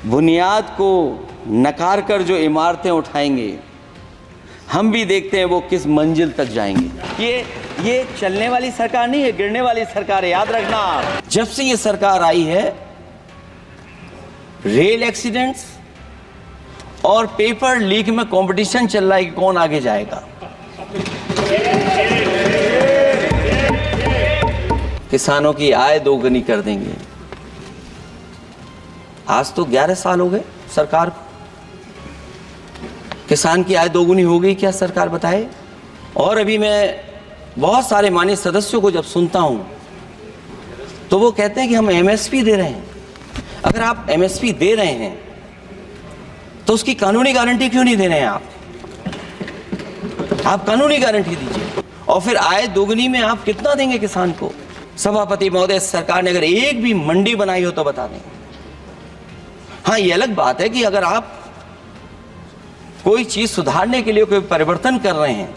बुनियाद को नकार कर जो इमारतें उठाएंगे, हम भी देखते हैं वो किस मंजिल तक जाएंगे। ये चलने वाली सरकार नहीं है, गिरने वाली सरकार है, याद रखना। जब से ये सरकार आई है, रेल एक्सीडेंट्स और पेपर लीक में कंपटीशन चल रहा है कि कौन आगे जाएगा। किसानों की आय दोगुनी कर देंगे। आज तो 11 साल हो गए सरकार को, किसान की आय दोगुनी हो गई क्या सरकार बताए? और अभी मैं बहुत सारे माननीय सदस्यों को जब सुनता हूं तो वो कहते हैं कि हम एमएसपी दे रहे हैं। अगर आप एमएसपी दे रहे हैं तो उसकी कानूनी गारंटी क्यों नहीं दे रहे हैं आप कानूनी गारंटी दीजिए। और फिर आय दोगुनी में आप कितना देंगे किसान को? सभापति महोदय, सरकार ने अगर एक भी मंडी बनाई हो तो बता दें। हाँ, ये अलग बात है कि अगर आप कोई चीज सुधारने के लिए कोई परिवर्तन कर रहे हैं,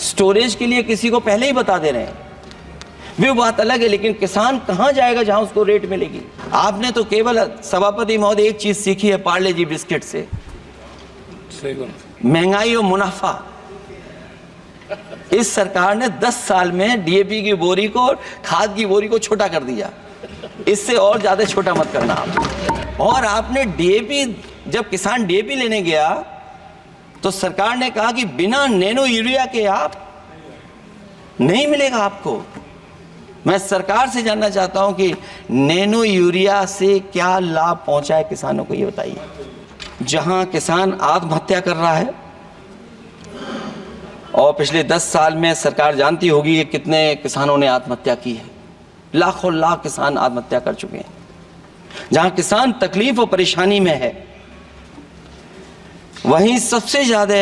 स्टोरेज के लिए किसी को पहले ही बता दे रहे हैं, वो बात अलग है। लेकिन किसान कहां जाएगा जहां उसको रेट मिलेगी? आपने तो केवल सभापति महोदय एक चीज सीखी है पार्ले जी बिस्किट से, महंगाई और मुनाफा। इस सरकार ने 10 साल में डीएपी की बोरी को, खाद की बोरी को छोटा कर दिया। इससे और ज्यादा छोटा मत करना आप। और आपने डीएपी, जब किसान डीएपी लेने गया तो सरकार ने कहा कि बिना नैनो यूरिया के आप नहीं मिलेगा आपको। मैं सरकार से जानना चाहता हूं कि नैनो यूरिया से क्या लाभ पहुंचा है किसानों को, ये बताइए। जहां किसान आत्महत्या कर रहा है, और पिछले 10 साल में सरकार जानती होगी कि कितने किसानों ने आत्महत्या की है। लाखों लाख किसान आत्महत्या कर चुके हैं। जहां किसान तकलीफ और परेशानी में है, वहीं सबसे ज्यादा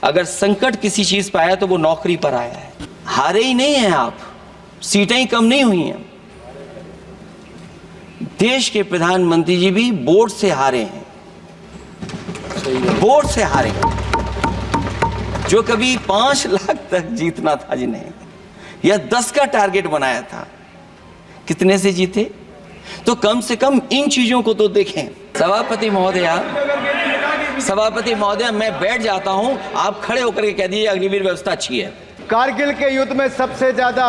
अगर संकट किसी चीज पर आया तो वो नौकरी पर आया है। हारे ही नहीं हैं आप, सीटें ही कम नहीं हुई हैं। देश के प्रधानमंत्री जी भी वोट से हारे हैं, वोट से हारे हैं। जो कभी 5 लाख तक जीतना था जिन्हें, या 10 का टारगेट बनाया था, कितने से जीते? तो कम से कम इन चीजों को तो देखें। सभापति महोदया, मैं बैठ जाता हूं, आप खड़े होकर के कह दीजिए अग्निवीर व्यवस्था अच्छी है। कारगिल के युद्ध में सबसे ज्यादा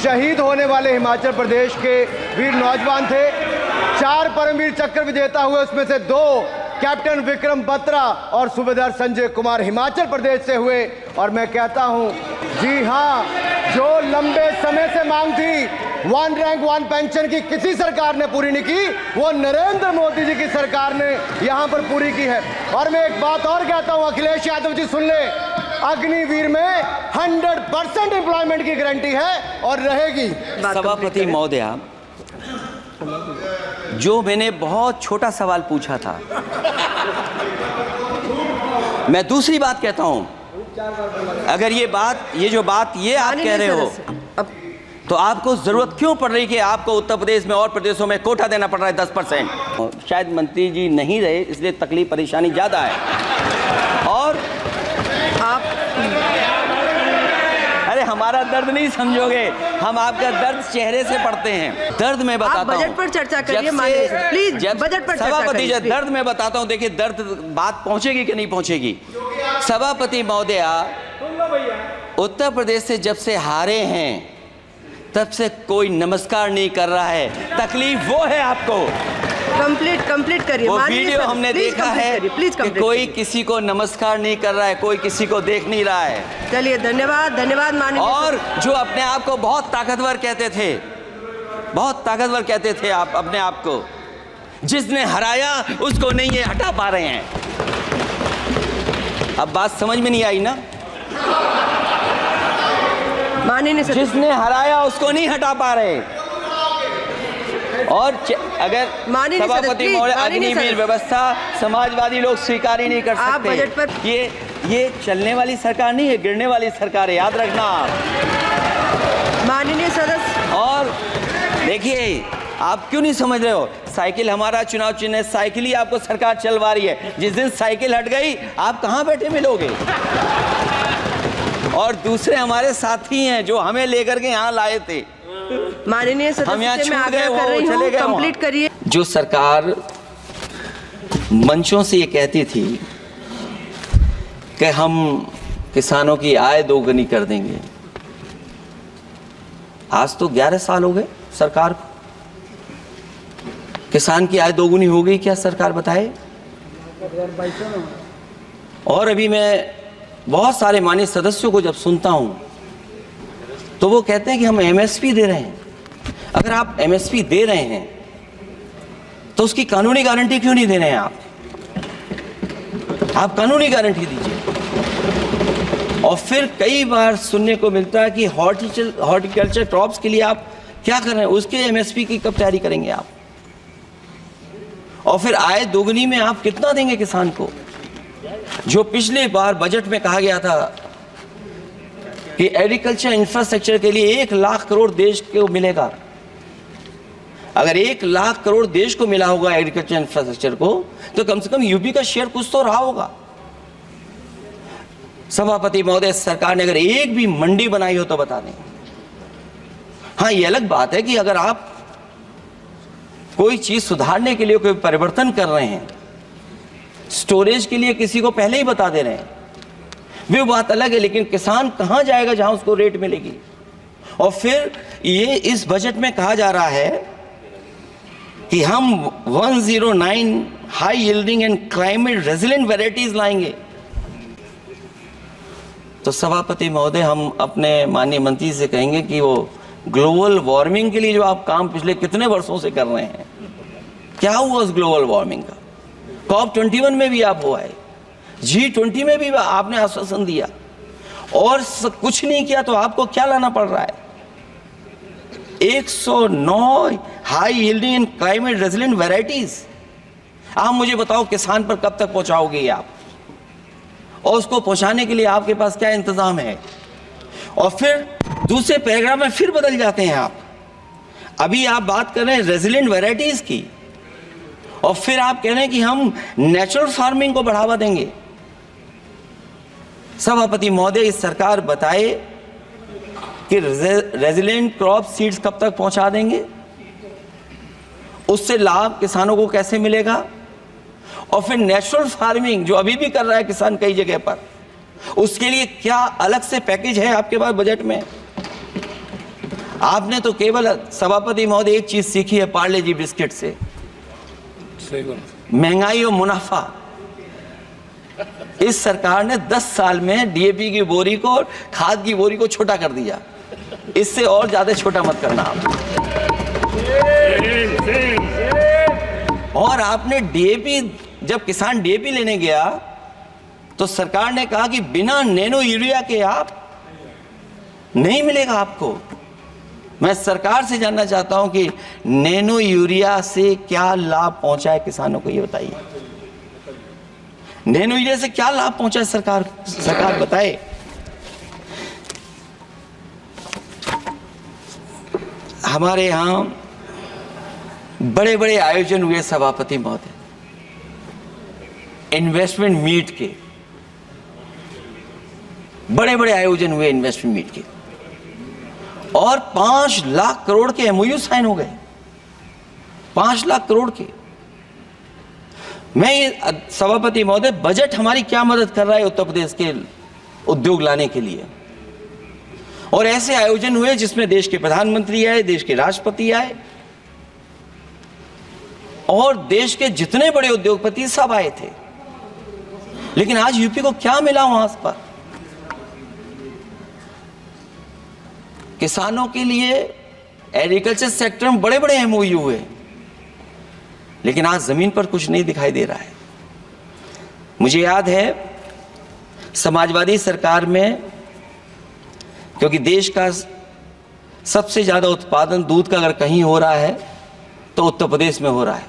शहीद होने वाले हिमाचल प्रदेश के वीर नौजवान थे। 4 परमवीर चक्र विजेता हुए, उसमें से 2 कैप्टन विक्रम बत्रा और सूबेदार संजय कुमार हिमाचल प्रदेश से हुए। और मैं कहता हूं, जी हां, जो लंबे समय से मांग थी 1 रैंक 1 पेंशन की, किसी सरकार ने पूरी नहीं की, वो नरेंद्र मोदी जी की सरकार ने यहां पर पूरी की है। और मैं एक बात और कहता हूं, अखिलेश यादव जी सुन ले, अग्निवीर में 100% एम्प्लॉयमेंट की गारंटी है और रहेगी। सभापति महोदया, जो मैंने बहुत छोटा सवाल पूछा था, मैं दूसरी बात कहता हूं। अगर ये जो बात आप कह रहे हो, तो आपको जरूरत क्यों पड़ रही कि आपको उत्तर प्रदेश में और प्रदेशों में कोटा देना पड़ रहा है 10%? शायद मंत्री जी नहीं रहे, इसलिए तकलीफ परेशानी ज्यादा है। और आप, अरे हमारा दर्द नहीं समझोगे, हम आपका दर्द चेहरे से पढ़ते हैं। दर्द में बताता हूं, बजट पर चर्चा करिए प्लीज, बजट पर सभापति जी, दर्द में बताता हूं। देखिए, दर्द बात पहुंचेगी कि नहीं पहुंचेगी। सभापति महोदया, उत्तर प्रदेश से जब से हारे हैं तब से कोई नमस्कार नहीं कर रहा है। तकलीफ वो है आपको। कंप्लीट करिए। वो वीडियो हमने देखा है कि कोई किसी को नमस्कार नहीं कर रहा है, कोई किसी को देख नहीं रहा है। चलिए, धन्यवाद माननीय। और जो अपने आप को बहुत ताकतवर कहते थे आप अपने आप को, जिसने हराया उसको नहीं ये हटा पा रहे हैं। अब बात समझ में नहीं आई ना? माननीय, जिसने हराया उसको नहीं हटा पा रहे। और अगर सभापति महोदय, अग्निवीर व्यवस्था समाजवादी लोग स्वीकार ही नहीं कर सकते। बजट पर ये चलने वाली सरकार नहीं है, गिरने वाली सरकार है, याद रखना। माननीय सदस्य, और देखिए, आप क्यों नहीं समझ रहे हो? साइकिल हमारा चुनाव चिन्ह है, साइकिल ही आपको सरकार चलवा रही है। जिस दिन साइकिल हट गई, आप कहां बैठे मिलोगे? और दूसरे हमारे साथी हैं जो हमें लेकर के यहाँ लाए थे। माननीय सदस्य, मैं आग्रह कर रही हूँ, कंप्लीट करिए। जो सरकार मंचों से ये कहती थी कि हम किसानों की आय दोगुनी कर देंगे, आज तो 11 साल हो गए सरकार को। किसान की आय दोगुनी हो गई क्या सरकार बताए? और अभी मैं बहुत सारे माननीय सदस्यों को जब सुनता हूं तो वो कहते हैं कि हम एमएसपी दे रहे हैं। अगर आप एमएसपी दे रहे हैं तो उसकी कानूनी गारंटी क्यों नहीं दे रहे हैं आप कानूनी गारंटी दीजिए। और फिर कई बार सुनने को मिलता है कि हॉर्टिकल्चर क्रॉप्स के लिए आप क्या कर रहे हैं, उसके एमएसपी की कब तैयारी करेंगे आप? और फिर आय दोगुनी में आप कितना देंगे किसान को? जो पिछले बार बजट में कहा गया था कि एग्रीकल्चर इंफ्रास्ट्रक्चर के लिए 1 लाख करोड़ देश को मिलेगा। अगर 1 लाख करोड़ देश को मिला होगा एग्रीकल्चर इंफ्रास्ट्रक्चर को, तो कम से कम यूपी का शेयर कुछ तो रहा होगा। सभापति महोदय, सरकार ने अगर एक भी मंडी बनाई हो तो बता दें। हाँ, ये अलग बात है कि अगर आप कोई चीज सुधारने के लिए कोई परिवर्तन कर रहे हैं, स्टोरेज के लिए किसी को पहले ही बता दे रहे हैं, वो बात अलग है। लेकिन किसान कहां जाएगा जहां उसको रेट मिलेगी? और फिर ये इस बजट में कहा जा रहा है कि हम 109 high yielding and climate resilient varieties लाएंगे। तो सभापति महोदय, हम अपने माननीय मंत्री से कहेंगे कि वो ग्लोबल वार्मिंग के लिए जो आप काम पिछले कितने वर्षों से कर रहे हैं, क्या हुआ उस ग्लोबल वार्मिंग का? COP21 में भी आप हुआ है, G20 में भी आपने आश्वासन दिया और कुछ नहीं किया, तो आपको क्या लाना पड़ रहा है? 109 high yielding and climate resilient varieties. आप मुझे बताओ किसान पर कब तक पहुंचाओगे आप, और उसको पहुंचाने के लिए आपके पास क्या इंतजाम है? और फिर दूसरे पैराग्राफ में फिर बदल जाते हैं आप। अभी आप बात कर रहे हैं रेजिलेंट वैरायटीज की, और फिर आप कह रहे हैं कि हम नेचुरल फार्मिंग को बढ़ावा देंगे। सभापति महोदय, इस सरकार बताए कि रेजिलेंट क्रॉप सीड्स कब तक पहुंचा देंगे, उससे लाभ किसानों को कैसे मिलेगा? और फिर नेचुरल फार्मिंग जो अभी भी कर रहा है किसान कई जगह पर, उसके लिए क्या अलग से पैकेज है आपके पास बजट में? आपने तो केवल सभापति महोदय एक चीज सीखी है पार्ले जी बिस्किट से, महंगाई और मुनाफा। इस सरकार ने 10 साल में डीएपी की बोरी को और खाद की बोरी को छोटा कर दिया। इससे और ज्यादा छोटा मत करना आप। और आपने डीएपी, जब किसान डीएपी लेने गया तो सरकार ने कहा कि बिना नैनो यूरिया के आप नहीं मिलेगा आपको। मैं सरकार से जानना चाहता हूं कि नैनो यूरिया से क्या लाभ पहुंचा है किसानों को, ये बताइए। नैनो यूरिया से क्या लाभ पहुंचा है सरकार बताए। हमारे यहां बड़े बड़े आयोजन हुए सभापति महोदय, इन्वेस्टमेंट मीट के बड़े बड़े आयोजन हुए इन्वेस्टमेंट मीट के, और 5 लाख करोड़ के एमओयू साइन हो गए, 5 लाख करोड़ के। मैं ये सभापति महोदय, बजट हमारी क्या मदद कर रहा है उत्तर प्रदेश के उद्योग लाने के लिए? और ऐसे आयोजन हुए जिसमें देश के प्रधानमंत्री आए, देश के राष्ट्रपति आए, और देश के जितने बड़े उद्योगपति सब आए थे। लेकिन आज यूपी को क्या मिला वहां पर? किसानों के लिए एग्रीकल्चर सेक्टर में बड़े बड़े एमओयू हुए, लेकिन आज जमीन पर कुछ नहीं दिखाई दे रहा है। मुझे याद है समाजवादी सरकार में, क्योंकि देश का सबसे ज्यादा उत्पादन दूध का अगर कहीं हो रहा है तो उत्तर प्रदेश में हो रहा है,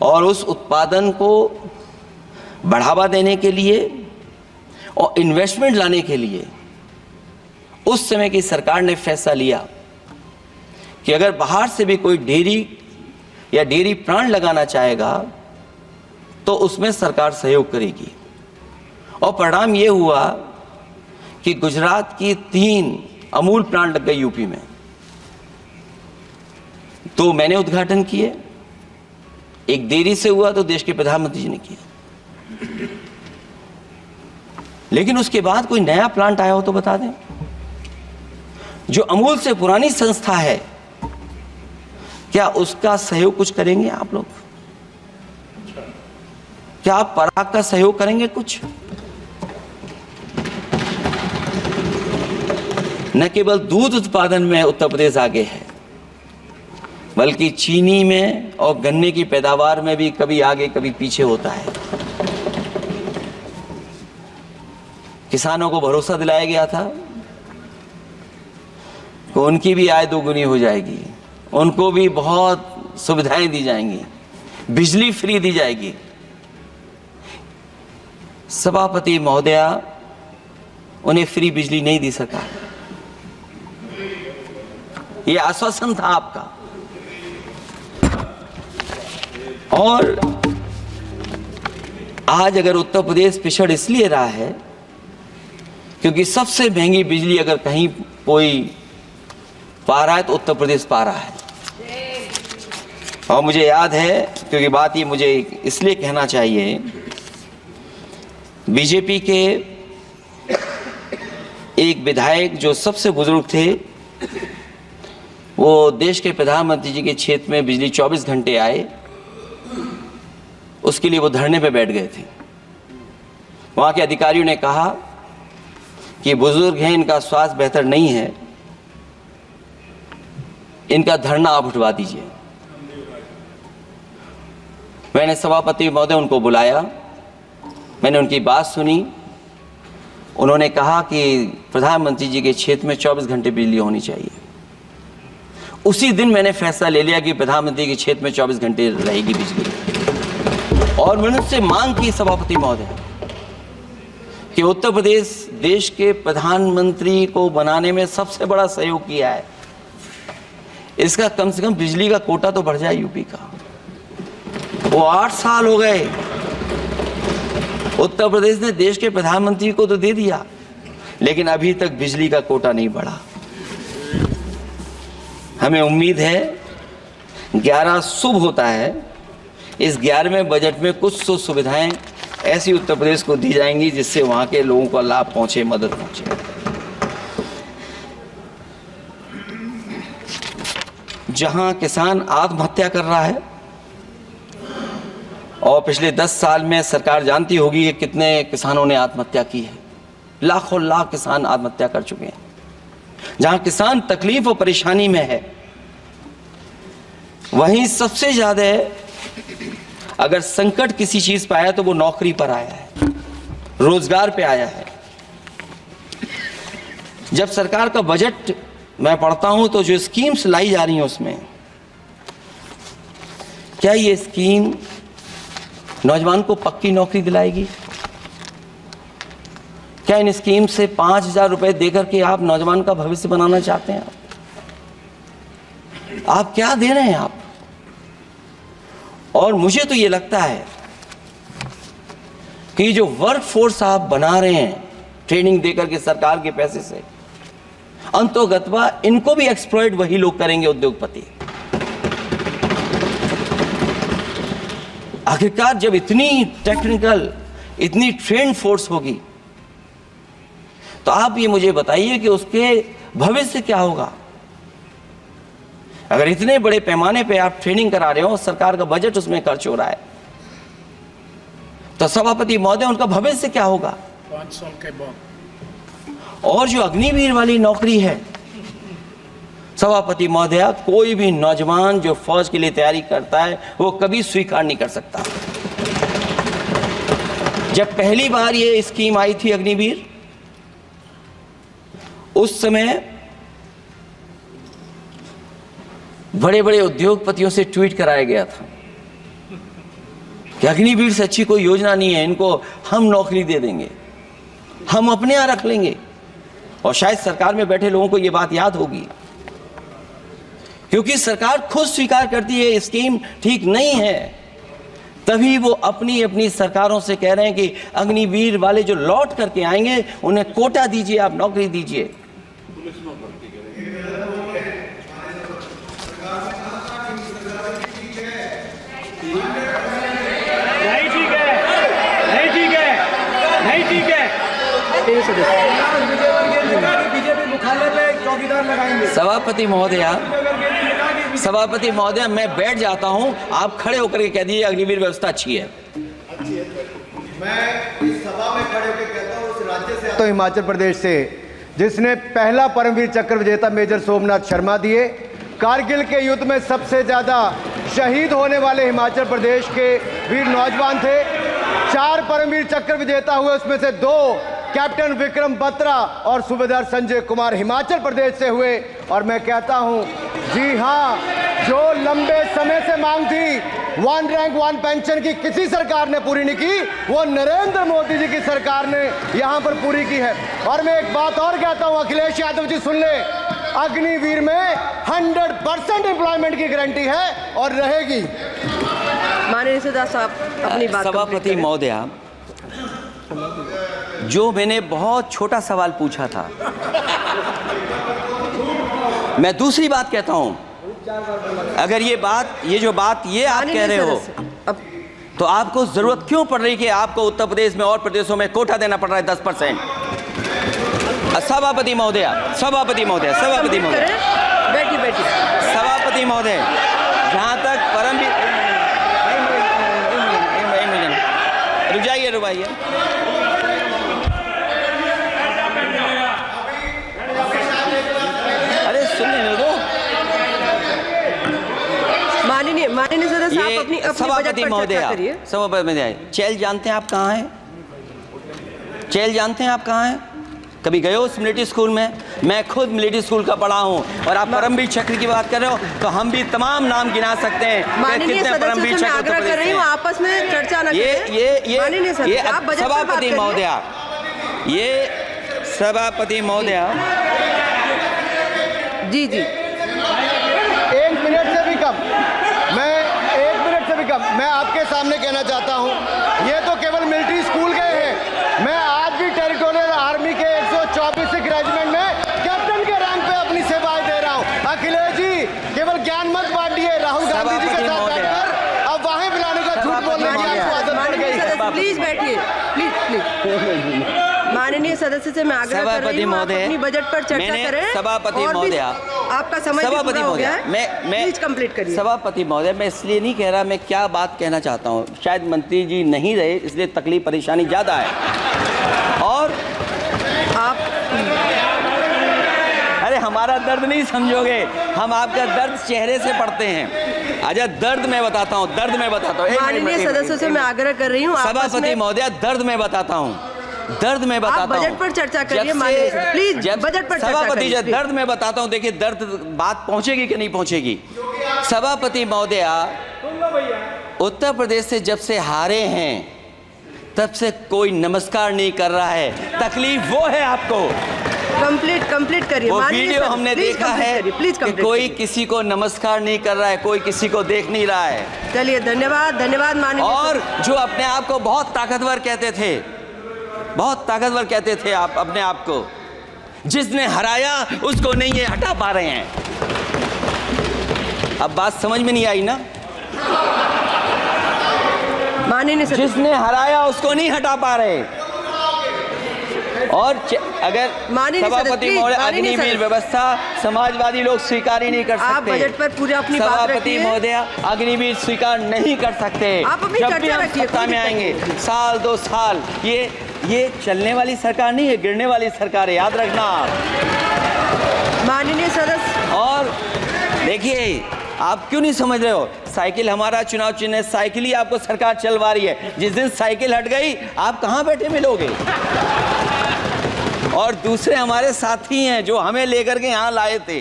और उस उत्पादन को बढ़ावा देने के लिए और इन्वेस्टमेंट लाने के लिए उस समय की सरकार ने फैसला लिया कि अगर बाहर से भी कोई डेयरी या डेयरी प्लांट लगाना चाहेगा तो उसमें सरकार सहयोग करेगी। और परिणाम ये हुआ कि गुजरात की 3 अमूल प्लांट लग गए यूपी में। तो मैंने उद्घाटन किए, एक देरी से हुआ तो देश के प्रधानमंत्री जी ने किया, लेकिन उसके बाद कोई नया प्लांट आया हो तो बता दें। जो अमूल से पुरानी संस्था है, क्या उसका सहयोग कुछ करेंगे आप लोग? क्या आप पराग का सहयोग करेंगे कुछ? न केवल दूध उत्पादन में उत्तर प्रदेश आगे है, बल्कि चीनी में और गन्ने की पैदावार में भी कभी आगे कभी पीछे होता है। किसानों को भरोसा दिलाया गया था कि उनकी भी आय दोगुनी हो जाएगी, उनको भी बहुत सुविधाएं दी जाएंगी, बिजली फ्री दी जाएगी। सभापति महोदया उन्हें फ्री बिजली नहीं दी सका। यह आश्वासन था आपका। और आज अगर उत्तर प्रदेश पिछड़ इसलिए रहा है क्योंकि सबसे महंगी बिजली अगर कहीं कोई पा रहा है तो उत्तर प्रदेश पा रहा है। और मुझे याद है, क्योंकि बात ये मुझे इसलिए कहना चाहिए, बीजेपी के एक विधायक जो सबसे बुजुर्ग थे, वो देश के प्रधानमंत्री जी के क्षेत्र में बिजली 24 घंटे आए, उसके लिए वो धरने पे बैठ गए थे। वहां के अधिकारियों ने कहा कि बुजुर्ग हैं, इनका स्वास्थ्य बेहतर नहीं है, इनका धरना आप उठवा दीजिए। मैंने सभापति महोदय उनको बुलाया, मैंने उनकी बात सुनी। उन्होंने कहा कि प्रधानमंत्री जी के क्षेत्र में 24 घंटे बिजली होनी चाहिए। उसी दिन मैंने फैसला ले लिया कि प्रधानमंत्री के क्षेत्र में 24 घंटे रहेगी बिजली। और मैंने उससे मांग की सभापति महोदय कि उत्तर प्रदेश देश के प्रधानमंत्री को बनाने में सबसे बड़ा सहयोग किया है, इसका कम से कम बिजली का कोटा तो बढ़ जाए यूपी का। वो 8 साल हो गए, उत्तर प्रदेश ने देश के प्रधानमंत्री को तो दे दिया, लेकिन अभी तक बिजली का कोटा नहीं बढ़ा। हमें उम्मीद है 11 शुभ होता है, इस 11वें बजट में कुछ तो सुविधाएं ऐसी उत्तर प्रदेश को दी जाएंगी जिससे वहां के लोगों को लाभ पहुंचे, मदद पहुंचे। जहां किसान आत्महत्या कर रहा है, और पिछले 10 साल में सरकार जानती होगी कि कितने किसानों ने आत्महत्या की है, लाखों लाख किसान आत्महत्या कर चुके हैं। जहां किसान तकलीफ और परेशानी में है, वहीं सबसे ज्यादा अगर संकट किसी चीज पर आया तो वो नौकरी पर आया है, रोजगार पे आया है। जब सरकार का बजट मैं पढ़ता हूं तो जो स्कीम्स लाई जा रही हैं उसमें, क्या ये स्कीम नौजवान को पक्की नौकरी दिलाएगी? क्या इन स्कीम से 5,000 रुपए देकर के आप नौजवान का भविष्य बनाना चाहते हैं? आप क्या दे रहे हैं आप? और मुझे तो ये लगता है कि जो वर्क फोर्स आप बना रहे हैं ट्रेनिंग देकर के सरकार के पैसे से, अंतोगत्वा इनको भी एक्सप्लॉइट वही लोग करेंगे, उद्योगपति। आखिरकार जब इतनी टेक्निकल, इतनी ट्रेन फोर्स होगी, तो आप ये मुझे बताइए कि उसके भविष्य क्या होगा। अगर इतने बड़े पैमाने पे आप ट्रेनिंग करा रहे हो, सरकार का बजट उसमें खर्च हो रहा है, तो सभापति महोदय उनका भविष्य क्या होगा? 5 साल के बाद। और जो अग्निवीर वाली नौकरी है, सभापति महोदय, कोई भी नौजवान जो फौज के लिए तैयारी करता है वो कभी स्वीकार नहीं कर सकता। जब पहली बार ये स्कीम आई थी अग्निवीर, उस समय बड़े बड़े उद्योगपतियों से ट्वीट कराया गया था कि अग्निवीर से अच्छी कोई योजना नहीं है, इनको हम नौकरी दे देंगे, हम अपने यहां रख लेंगे। और शायद सरकार में बैठे लोगों को यह बात याद होगी, क्योंकि सरकार खुद स्वीकार करती है स्कीम ठीक नहीं है, तभी वो अपनी अपनी सरकारों से कह रहे हैं कि अग्निवीर वाले जो लौट करके आएंगे उन्हें कोटा दीजिए, आप नौकरी दीजिए। नहीं ठीक है, नहीं ठीक है, नहीं ठीक है। माननीय सदस्य बीजेपी मुख्यालय पे चौकीदार लगाएंगे। सभापति महोदय मैं बैठ जाता हूं, आप खड़े होकर के कह दीजिए अग्निवीर व्यवस्था अच्छी है। मैं इस सभा में खड़े होकर कहता हूँ, उस राज्य से तो हिमाचल प्रदेश से जिसने पहला परमवीर चक्र विजेता मेजर सोमनाथ शर्मा दिए। कारगिल के युद्ध में सबसे ज्यादा शहीद होने वाले हिमाचल प्रदेश के वीर नौजवान थे। 4 परमवीर चक्र विजेता हुए, उसमें से 2 कैप्टन विक्रम बत्रा और सूबेदार संजय कुमार हिमाचल प्रदेश से हुए। और मैं कहता हूं, जी हां, जो लंबे समय से मांग थी 1 रैंक 1 पेंशन की किसी सरकार ने पूरी नहीं की, वो नरेंद्र मोदी जी की सरकार ने यहां पर पूरी की है। और मैं एक बात और कहता हूं, अखिलेश यादव जी सुन ले, अग्निवीर में 100% एम्प्लॉयमेंट की गारंटी है और रहेगी। माननीय सदस्य साहब अपनी बात सभापति महोदया, जो मैंने बहुत छोटा सवाल पूछा था, मैं दूसरी बात कहता हूं। अगर ये जो बात आप कह रहे हो, तो आपको जरूरत क्यों पड़ रही कि आपको उत्तर प्रदेश में और प्रदेशों में कोटा देना पड़ रहा है 10%? सभापति महोदय, बैठिए। सभापति महोदय, जहां तक परमवीर, रुक जाइए। अरे सुन लेने दो। माननीय सदस्य आप अपनी सभापति महोदय, चेल जानते हैं आप कहाँ हैं? चेल जानते हैं आप कहाँ हैं? कभी गए हो उस मिलिट्री स्कूल में? मैं खुद मिलिट्री स्कूल का पढ़ा हूँ। और आप परमवीर चक्र की बात कर रहे हो, तो हम भी तमाम नाम गिना सकते हैं। माननीय सदस्यों से मैं आग्रह कर रही हूँ, आपस में चर्चा न करें। माननीय सदस्य, आप बजट पर बात सभापति करिए। महोदया, ये सभापति महोदया, जी 1 मिनट से भी कम, मैं आपके सामने कहना चाहता हूं, ये तो केवल मिलिट्री स्कूल गए हैं। मैं आज भी टेरिटोरियल आर्मी के 124 रेजिमेंट में कैप्टन के रैंक पे अपनी सेवाएं दे रहा हूं। अखिलेश जी, केवल ज्ञान मत बांटिए। राहुल गांधी जी के साथ बैठकर अब वहां बुलाने का झूठ बोलने की आपको आदत पड़ गई। प्लीज बैठिए, प्लीज। माननीय सदस्य से मैं आग्रह कर रही हूँ, आप अपनी बजट पर चर्चा करें। सभापति महोदय, आपका समय भी पूरा हो गया है, प्लीज कंप्लीट करिए। सभापति महोदय, मैं इसलिए नहीं कह रहा, मैं क्या बात कहना चाहता हूँ, शायद मंत्री जी नहीं रहे इसलिए तकलीफ परेशानी ज्यादा है। और आप अरे हमारा दर्द नहीं समझोगे, हम आपका दर्द चेहरे से पढ़ते हैं। अच्छा, दर्द मैं बताता हूँ। माननीय सदस्यों से मैं आग्रह कर रही हूँ, सभापति महोदय, दर्द मैं बताता हूँ। आप बजट पर चर्चा करिए। माननीय प्लीज बजट पर चर्चा करिए। सभापति, दर्द मैं बताता हूँ। देखिए, दर्द बात पहुंचेगी कि नहीं पहुंचेगी। सभापति महोदय, उत्तर प्रदेश से जब से हारे हैं तब से कोई नमस्कार नहीं कर रहा है। तकलीफ वो है आपको। कंप्लीट करिए। वो वीडियो हमने देखा है कि कोई किसी को नमस्कार नहीं कर रहा है, कोई किसी को देख नहीं रहा है। चलिए, धन्यवाद माननीय। और जो अपने आप को बहुत ताकतवर कहते थे, आप अपने आप को, जिसने हराया उसको नहीं ये हटा पा रहे हैं। अब बात समझ में नहीं आई ना? माननीय जिसने हराया उसको नहीं हटा पा रहे। और अगर सभापति महोदय, अग्निवीर व्यवस्था समाजवादी लोग स्वीकार ही नहीं कर सकते। आप बजट पर पूरी अपनी बात सभापति रखिए। महोदय, अग्निवीर स्वीकार नहीं कर सकते। आप अपनी जब भी चर्चा हम रखिए, सत्ता में आएंगे, साल 2 साल, ये चलने वाली सरकार नहीं है, गिरने वाली सरकार है, याद रखना आप। माननीय सदस्य, और देखिए, आप क्यों नहीं समझ रहे हो? साइकिल हमारा चुनाव चिन्ह है, साइकिल ही आपको सरकार चलवा रही है। जिस दिन साइकिल हट गई, आप कहाँ बैठे मिलोगे? और दूसरे हमारे साथी हैं जो हमें लेकर के यहाँ लाए थे।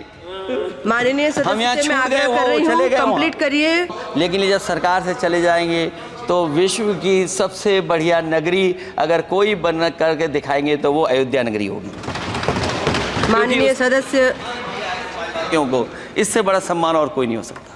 माननीय सदस्य हम यहाँ से मैं छूट गए, आग्रह कर रही वो चले हूँ, गए कंप्लीट करिए। लेकिन ये जब सरकार से चले जाएंगे तो विश्व की सबसे बढ़िया नगरी अगर कोई बन करके दिखाएंगे तो वो अयोध्या नगरी होगी। माननीय सदस्य, क्योंकि इससे बड़ा सम्मान और कोई नहीं हो सकता।